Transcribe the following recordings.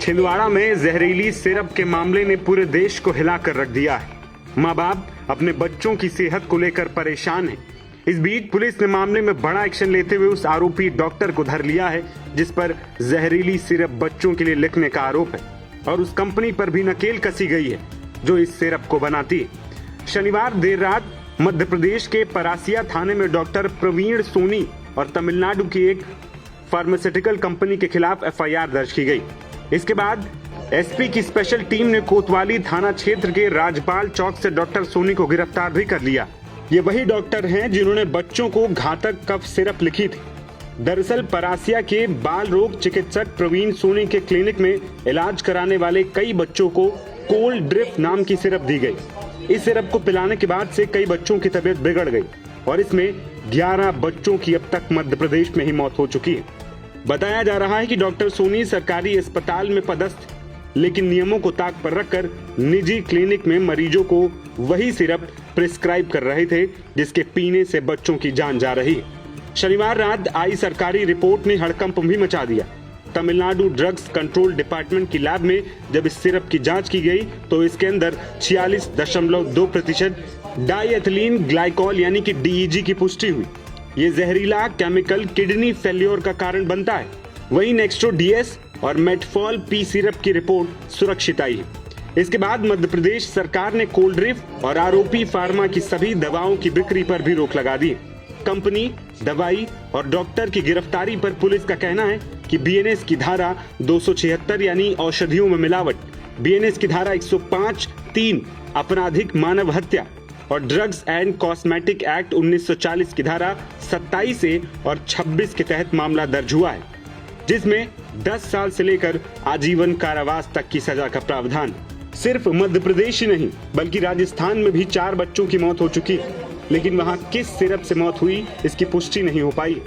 छिंदवाड़ा में जहरीली सिरप के मामले ने पूरे देश को हिलाकर रख दिया है। माँ बाप अपने बच्चों की सेहत को लेकर परेशान हैं। इस बीच पुलिस ने मामले में बड़ा एक्शन लेते हुए उस आरोपी डॉक्टर को धर लिया है जिस पर जहरीली सिरप बच्चों के लिए लिखने का आरोप है और उस कंपनी पर भी नकेल कसी गई है जो इस सिरप को बनाती है। शनिवार देर रात मध्य प्रदेश के परासिया थाने में डॉक्टर प्रवीण सोनी और तमिलनाडु की एक फार्मास्यूटिकल कंपनी के खिलाफ एफआईआर दर्ज की गई। इसके बाद एसपी की स्पेशल टीम ने कोतवाली थाना क्षेत्र के राजपाल चौक से डॉक्टर सोनी को गिरफ्तार भी कर लिया। ये वही डॉक्टर हैं जिन्होंने बच्चों को घातक कफ सिरप लिखी थी। दरअसल परासिया के बाल रोग चिकित्सक प्रवीण सोनी के क्लिनिक में इलाज कराने वाले कई बच्चों को कोल्ड ड्रिप नाम की सिरप दी गई। इस सिरप को पिलाने के बाद से कई बच्चों की तबीयत बिगड़ गई और इसमें 11 बच्चों की अब तक मध्य प्रदेश में ही मौत हो चुकी है। बताया जा रहा है कि डॉक्टर सोनी सरकारी अस्पताल में पदस्थ, लेकिन नियमों को ताक पर रखकर निजी क्लिनिक में मरीजों को वही सिरप प्रिस्क्राइब कर रहे थे जिसके पीने से बच्चों की जान जा रही है। शनिवार रात आई सरकारी रिपोर्ट ने हड़कंप भी मचा दिया। तमिलनाडु ड्रग्स कंट्रोल डिपार्टमेंट की लैब में जब इस सिरप की जांच की गई तो इसके अंदर 46.2% डाईएथिलीन ग्लाइकॉल यानी कि डीईजी की पुष्टि हुई। ये जहरीला केमिकल किडनी फेल्योर का कारण बनता है। वहीं नेक्स्टोडीएस और मेटफॉल पी सिरप की रिपोर्ट सुरक्षित आई है। इसके बाद मध्य प्रदेश सरकार ने कोल्ड ड्रिप और आरोपी फार्मा की सभी दवाओं की बिक्री पर भी रोक लगा दी। कंपनी, दवाई और डॉक्टर की गिरफ्तारी पर पुलिस का कहना है कि बीएनएस की धारा 276 यानी औषधियों में मिलावट, बीएनएस की धारा 105(3) आपराधिक मानव हत्या और ड्रग्स एंड कॉस्मेटिक एक्ट 1940 की धारा 27 और 26 के तहत मामला दर्ज हुआ है, जिसमें 10 साल से लेकर आजीवन कारावास तक की सजा का प्रावधान। सिर्फ मध्य प्रदेश ही नहीं बल्कि राजस्थान में भी 4 बच्चों की मौत हो चुकी है, लेकिन वहां किस सिरप से मौत हुई इसकी पुष्टि नहीं हो पाई।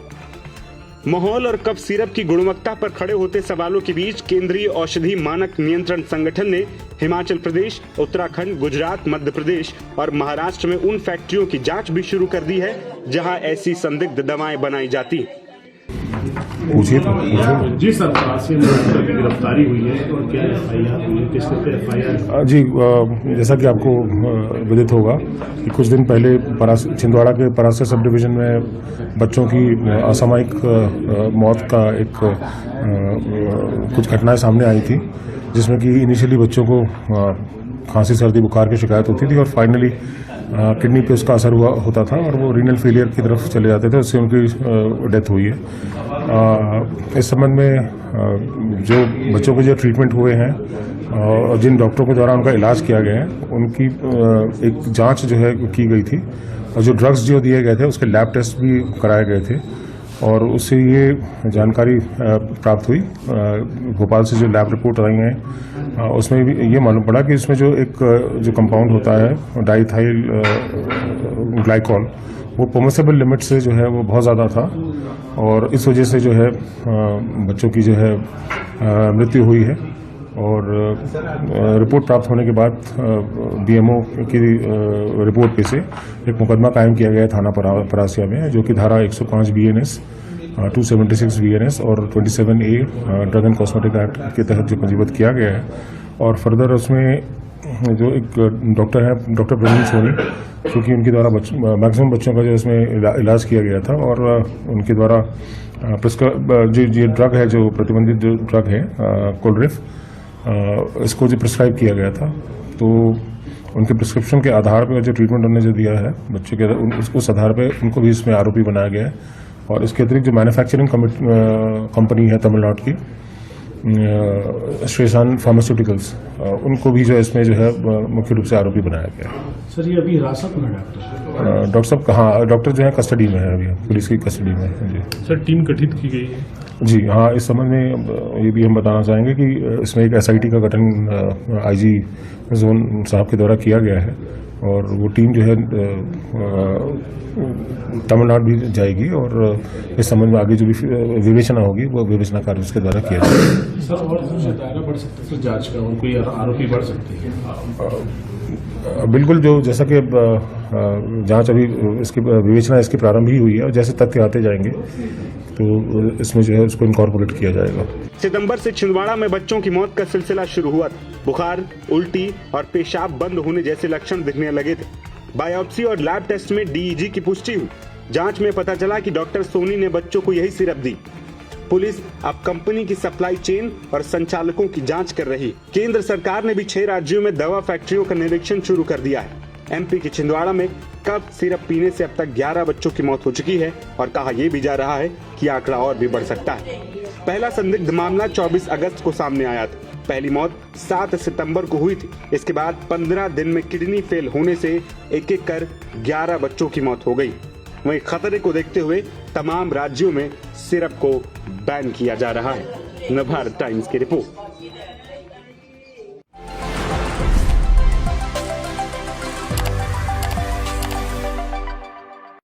माहौल और कफ सिरप की गुणवत्ता पर खड़े होते सवालों के बीच केंद्रीय औषधि मानक नियंत्रण संगठन ने हिमाचल प्रदेश, उत्तराखंड, गुजरात, मध्य प्रदेश और महाराष्ट्र में उन फैक्ट्रियों की जांच भी शुरू कर दी है जहां ऐसी संदिग्ध दवाएं बनाई जाती हैं। जी सर, गिरफ्तारी हुई है और क्या एफआईआर हुई है, किसके पे एफआईआर? जी, जैसा कि आपको विदित होगा कि कुछ दिन पहले छिंदवाड़ा के परासिया सब डिवीजन में बच्चों की असामयिक मौत का एक कुछ घटनाएं सामने आई थी, जिसमें कि इनिशियली बच्चों को खांसी, सर्दी, बुखार की शिकायत होती थी और फाइनली किडनी पे उसका असर होता था और वो रीनल फेलियर की तरफ चले जाते थे, उससे उनकी डेथ हुई है। इस संबंध में जो बच्चों के जो ट्रीटमेंट हुए हैं और जिन डॉक्टरों के द्वारा उनका इलाज किया गया है उनकी एक जांच जो है की गई थी और जो ड्रग्स जो दिए गए थे उसके लैब टेस्ट भी कराए गए थे और उससे ये जानकारी प्राप्त हुई। भोपाल से जो लैब रिपोर्ट आई हैं उसमें भी ये मालूम पड़ा कि इसमें जो कंपाउंड होता है डाईथाइल ग्लाइकॉल, वो परमिसेबल लिमिट से जो है वो बहुत ज़्यादा था और इस वजह से जो है बच्चों की जो है मृत्यु हुई है। और रिपोर्ट प्राप्त होने के बाद बीएमओ की रिपोर्ट पे से एक मुकदमा कायम किया गया है थाना परासिया में, जो कि धारा 105 बीएनएस, 276 बीएनएस और 27A drug and cosmetic act के तहत जो पंजीबद्ध किया गया है। और फर्दर उसमें जो एक डॉक्टर है, डॉक्टर प्रवीण सोनी, क्योंकि उनके द्वारा मैक्सिमम बच्चों का जो इसमें इलाज किया गया था और उनके द्वारा जो ड्रग है, जो प्रतिबंधित जो ड्रग है कोल्ड ड्रिप, इसको जो प्रिस्क्राइब किया गया था, तो उनके प्रिस्क्रिप्शन के आधार पर जो ट्रीटमेंट उन्होंने जो दिया है बच्चों के, उस आधार पर उनको भी इसमें आरोपी बनाया गया है। और इसके अतिरिक्त जो मैन्युफैक्चरिंग कंपनी है तमिलनाडु की, श्रेसान फार्मास्यूटिकल्स, उनको भी जो इसमें जो है मुख्य रूप से आरोपी बनाया गया है। सर, ये अभी हिरासत में डॉक्टर साहब कहाँ? डॉक्टर जो है कस्टडी में है, अभी पुलिस की कस्टडी में है। जी सर, टीम गठित की गई है? जी हाँ, इस संबंध में ये भी हम बताना चाहेंगे कि इसमें एक एसआईटी का गठन आईजी जोन साहब के द्वारा किया गया है और वो टीम जो है तमिलनाडु भी जाएगी और इस संबंध में आगे जो भी विवेचना होगी वो विवेचना कार्य उसके द्वारा किया जाएगा। सर, और दायरा बढ़ सकता है जांच का, और कोई आरोपी बढ़ सकते हैं? बिल्कुल, जो जैसा कि जांच अभी इसकी विवेचना इसकी प्रारंभ ही हुई है और जैसे तथ्य आते जाएंगे तो इसमें जो है उसको इनकॉर्पोरेट किया जाएगा। सितंबर से छिंदवाड़ा में बच्चों की मौत का सिलसिला शुरू हुआ था। बुखार, उल्टी और पेशाब बंद होने जैसे लक्षण दिखने लगे थे। बायोप्सी और लैब टेस्ट में डीईजी की पुष्टि हुई। जांच में पता चला कि डॉक्टर सोनी ने बच्चों को यही सिरप दी। पुलिस अब कंपनी की सप्लाई चेन और संचालकों की जांच कर रही है। केंद्र सरकार ने भी 6 राज्यों में दवा फैक्ट्रियों का निरीक्षण शुरू कर दिया है। एमपी के छिंदवाड़ा में कफ सिरप पीने से अब तक 11 बच्चों की मौत हो चुकी है और कहा यह भी जा रहा है कि आंकड़ा और भी बढ़ सकता है। पहला संदिग्ध मामला 24 अगस्त को सामने आया था। पहली मौत 7 सितंबर को हुई थी। इसके बाद 15 दिन में किडनी फेल होने से एक एक कर 11 बच्चों की मौत हो गई। वहीं खतरे को देखते हुए तमाम राज्यों में सिरप को बैन किया जा रहा है। नवभारत टाइम्स की रिपोर्ट।